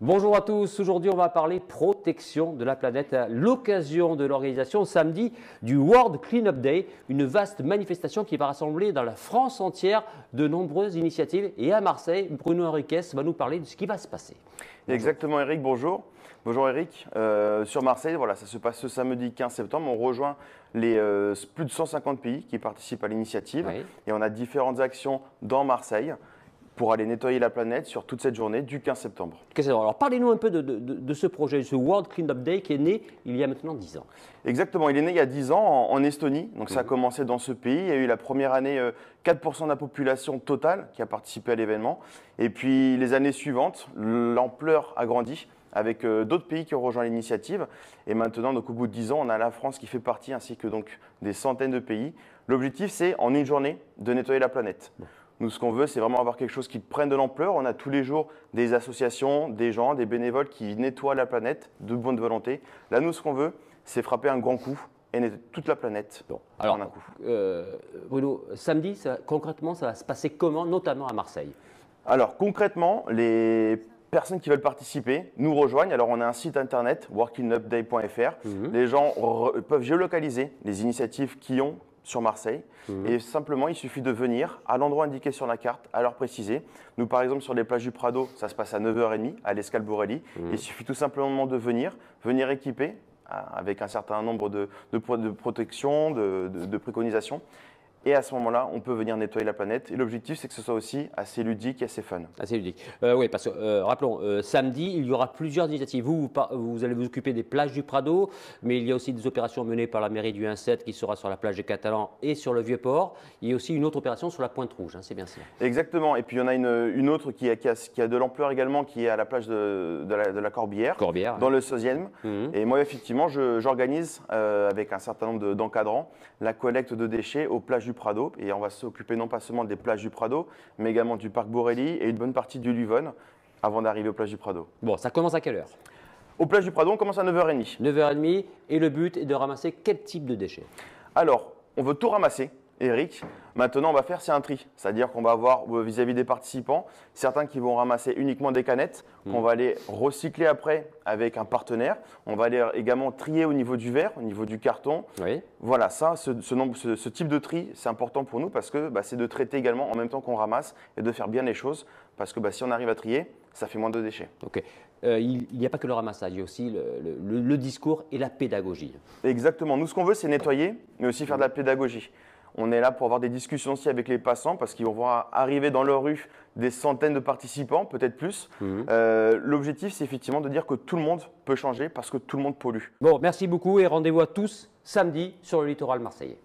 Bonjour à tous, aujourd'hui on va parler protection de la planète à l'occasion de l'organisation samedi du World Cleanup Day, une vaste manifestation qui va rassembler dans la France entière de nombreuses initiatives. Et à Marseille, Bruno Henriques va nous parler de ce qui va se passer. Bonjour. Exactement Eric, bonjour. Bonjour Eric. Sur Marseille, voilà, ça se passe ce samedi 15 septembre. On rejoint les plus de 150 pays qui participent à l'initiative. Oui. Et on a différentes actions dans Marseille pour aller nettoyer la planète sur toute cette journée du 15 septembre. Alors parlez-nous un peu de ce projet, ce World Cleanup Day qui est né il y a maintenant 10 ans. Exactement, il est né il y a 10 ans en Estonie, donc ça a commencé dans ce pays. Il y a eu la première année 4% de la population totale qui a participé à l'événement. Et puis les années suivantes, l'ampleur a grandi avec d'autres pays qui ont rejoint l'initiative. Et maintenant, donc, au bout de 10 ans, on a la France qui fait partie, ainsi que donc, des centaines de pays. L'objectif, c'est en une journée de nettoyer la planète. Nous, ce qu'on veut, c'est vraiment avoir quelque chose qui prenne de l'ampleur. On a tous les jours des associations, des gens, des bénévoles qui nettoient la planète de bonne volonté. Là, nous, ce qu'on veut, c'est frapper un grand coup et nettoyer toute la planète en un coup. Bruno, samedi, concrètement, ça va se passer comment, notamment à Marseille? Alors, concrètement, les personnes qui veulent participer nous rejoignent. Alors, on a un site internet, worldcleanupday.fr. Les gens peuvent géolocaliser les initiatives qu'ils ont sur Marseille. Et simplement, il suffit de venir à l'endroit indiqué sur la carte, à l'heure précisée. Nous, par exemple, sur les plages du Prado, ça se passe à 9h30 à l'Escale Borelli. Il suffit tout simplement de venir équipé avec un certain nombre de protections, de préconisations. Et à ce moment-là, on peut venir nettoyer la planète. Et l'objectif, c'est que ce soit aussi assez ludique et assez fun. Assez ludique. Oui, parce que, rappelons, samedi, il y aura plusieurs initiatives. Vous allez vous occuper des plages du Prado, mais il y a aussi des opérations menées par la mairie du 1-7 qui sera sur la plage des Catalans et sur le Vieux-Port. Il y a aussi une autre opération sur la Pointe Rouge, hein, c'est bien ça. Exactement. Et puis, il y en a une autre qui a de l'ampleur également, qui est à la plage de la Corbière, dans le 16e. Et moi, effectivement, j'organise avec un certain nombre d'encadrants la collecte de déchets aux plages du Prado, et on va s'occuper non pas seulement des plages du Prado, mais également du parc Borelli et une bonne partie du Luvonne avant d'arriver aux plages du Prado. Bon, ça commence à quelle heure? Aux plages du Prado, on commence à 9h30. 9h30, et le but est de ramasser quel type de déchets? Alors, on veut tout ramasser, Eric. Maintenant, on va faire, c'est un tri. C'est-à-dire qu'on va avoir vis-à-vis des participants, certains qui vont ramasser uniquement des canettes, qu'on va aller recycler après avec un partenaire. On va aller également trier au niveau du verre, au niveau du carton. Oui. Voilà, ça, ce type de tri, c'est important pour nous parce que c'est de traiter également en même temps qu'on ramasse et de faire bien les choses. Parce que si on arrive à trier, ça fait moins de déchets. Ok. Il n'y a pas que le ramassage, il y a aussi le discours et la pédagogie. Exactement. Nous, ce qu'on veut, c'est nettoyer, mais aussi faire de la pédagogie. On est là pour avoir des discussions aussi avec les passants parce qu'ils vont voir arriver dans leur rue des centaines de participants, peut-être plus. L'objectif, c'est effectivement de dire que tout le monde peut changer parce que tout le monde pollue. Bon, merci beaucoup et rendez-vous à tous samedi sur le littoral marseillais.